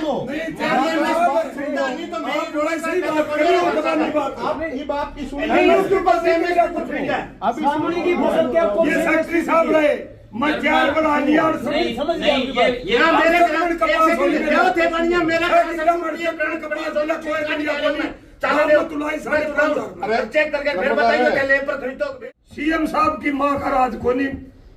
वो नहीं तो मैं आपकी बात की सुनी सामने की फसल क्या ये सेक्रेटरी साहब रहे, मैं 4 बना लिया और नहीं समझ गया आपकी बात। यहाँ मेरे क्या थे बढ़िया मेरा चेक करके फिर बताइए कि लेबर खरीदो। सीएम साहब की माँ का राज कोनी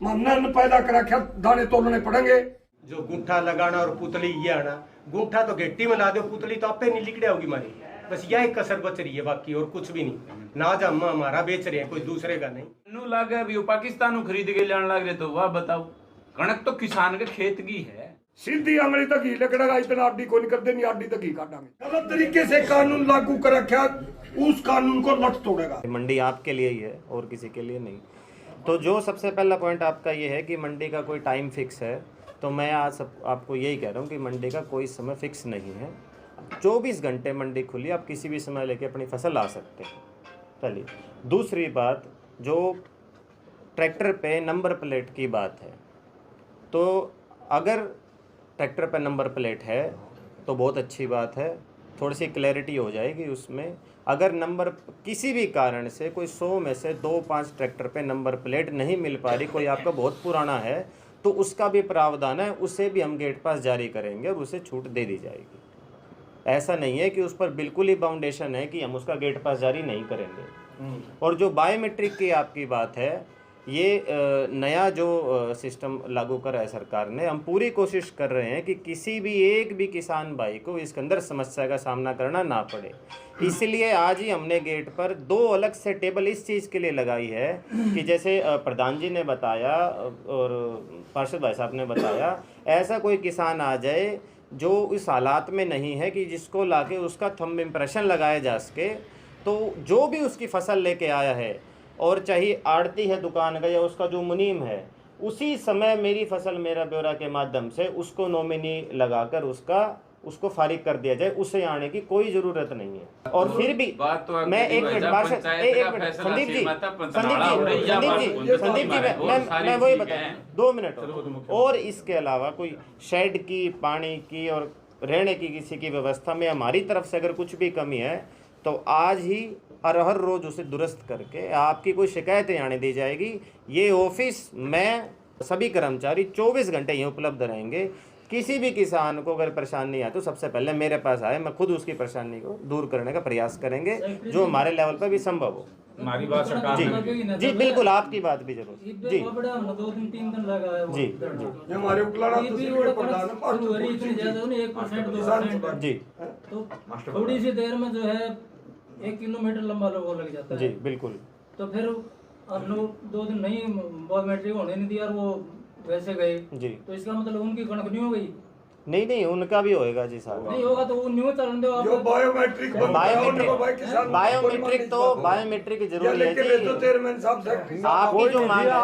मन पैदा करा क्या दाने तोड़ने पड़ेंगे। जो गुंठा लगाना और पुतली ये आना, गुंठा तो गेट्टी में ला दो, पुतली तो आपे नहीं लिकड़े होगी मारी। बस यह कसर बच रही है, बाकी और कुछ भी नहीं। नाज हम हमारा बेच रहे हैं, कोई दूसरे का नहीं। लागे अभी पाकिस्तान खरीद के लाने लग रहे, तो वह बताओ कणक तो किसान के खेत की है। सीधी आंगली तक ही लकड़ेगा, इतना आडी को नहीं करते, नहीं आडी तक ही काटांगे। गलत तरीके से कानून लागू कर रखा, उस कानून को लट तोड़ेगा। मंडी आपके लिए ही है और किसी के लिए नहीं। तो जो सबसे पहला पॉइंट आपका ये है कि मंडी का कोई टाइम फिक्स है, तो मैं आज आपको यही कह रहा हूँ कि मंडी का कोई समय फिक्स नहीं है। 24 घंटे मंडी खुली, आप किसी भी समय लेके अपनी फसल ला सकते हैं। चलिए, दूसरी बात, जो ट्रैक्टर पे नंबर प्लेट की बात है, तो अगर ट्रैक्टर पे नंबर प्लेट है तो बहुत अच्छी बात है, थोड़ी सी क्लैरिटी हो जाएगी उसमें। अगर नंबर किसी भी कारण से कोई 100 में से 2-5 ट्रैक्टर पे नंबर प्लेट नहीं मिल पा रही, कोई आपका बहुत पुराना है, तो उसका भी प्रावधान है, उसे भी हम गेट पास जारी करेंगे और उसे छूट दे दी जाएगी। ऐसा नहीं है कि उस पर बिल्कुल ही बाउंडेशन है कि हम उसका गेट पास जारी नहीं करेंगे। और जो बायोमेट्रिक की आपकी बात है, ये नया जो सिस्टम लागू करा है सरकार ने, हम पूरी कोशिश कर रहे हैं कि किसी भी एक भी किसान भाई को इसके अंदर समस्या का सामना करना ना पड़े। इसलिए आज ही हमने गेट पर 2 अलग से टेबल इस चीज़ के लिए लगाई है कि जैसे प्रधान जी ने बताया और पार्षद भाई साहब ने बताया, ऐसा कोई किसान आ जाए जो इस हालात में नहीं है कि जिसको लाके उसका थंब इम्प्रेशन लगाया जा सके, तो जो भी उसकी फसल लेके आया है, और चाहे आड़ती है दुकान का या उसका जो मुनीम है, उसी समय मेरी फसल मेरा ब्यौरा के माध्यम से उसको नॉमिनी लगाकर उसको फारिग कर दिया जाए, उसे आने की कोई जरूरत नहीं है। और फिर भी मैं एक मिनट संदीप जी मैं वही बता 2 मिनट। और इसके अलावा कोई शेड की, पानी की और रहने की किसी की व्यवस्था में हमारी तरफ से अगर कुछ भी कमी है, तो आज ही और हर रोज़ उसे दुरुस्त करके आपकी कोई शिकायतें आने दी जाएगी। ये ऑफिस में सभी कर्मचारी 24 घंटे यहाँ उपलब्ध रहेंगे। किसी भी किसान को अगर परेशानी आए तो सबसे पहले मेरे पास आए, मैं खुद उसकी परेशानी को दूर करने का प्रयास करेंगे, जो हमारे लेवल पर भी संभव हो। हमारी बात सरकार जी बिल्कुल, आपकी बात भी जरूर जी जी ये हमारे उकलाड़ा तो जी तो थोड़ी सी देर में जो है 1 किलोमीटर लंबा वो लग जाता है। जी बिल्कुल। तो फिर हम लोग 2 दिन नहीं बायोमेट्रिक होने नहीं दिया और वो वैसे गए जी, तो इसका मतलब उनकी कणक नहीं हो गई। नहीं उनका भी होएगा जी साहब। नहीं होगा तो वो न्यू चलन दो जो बायोमेट्रिक बायोमेट्रिक जरूरी है जी। तो चेयरमैन साहब आपकी जो मांग है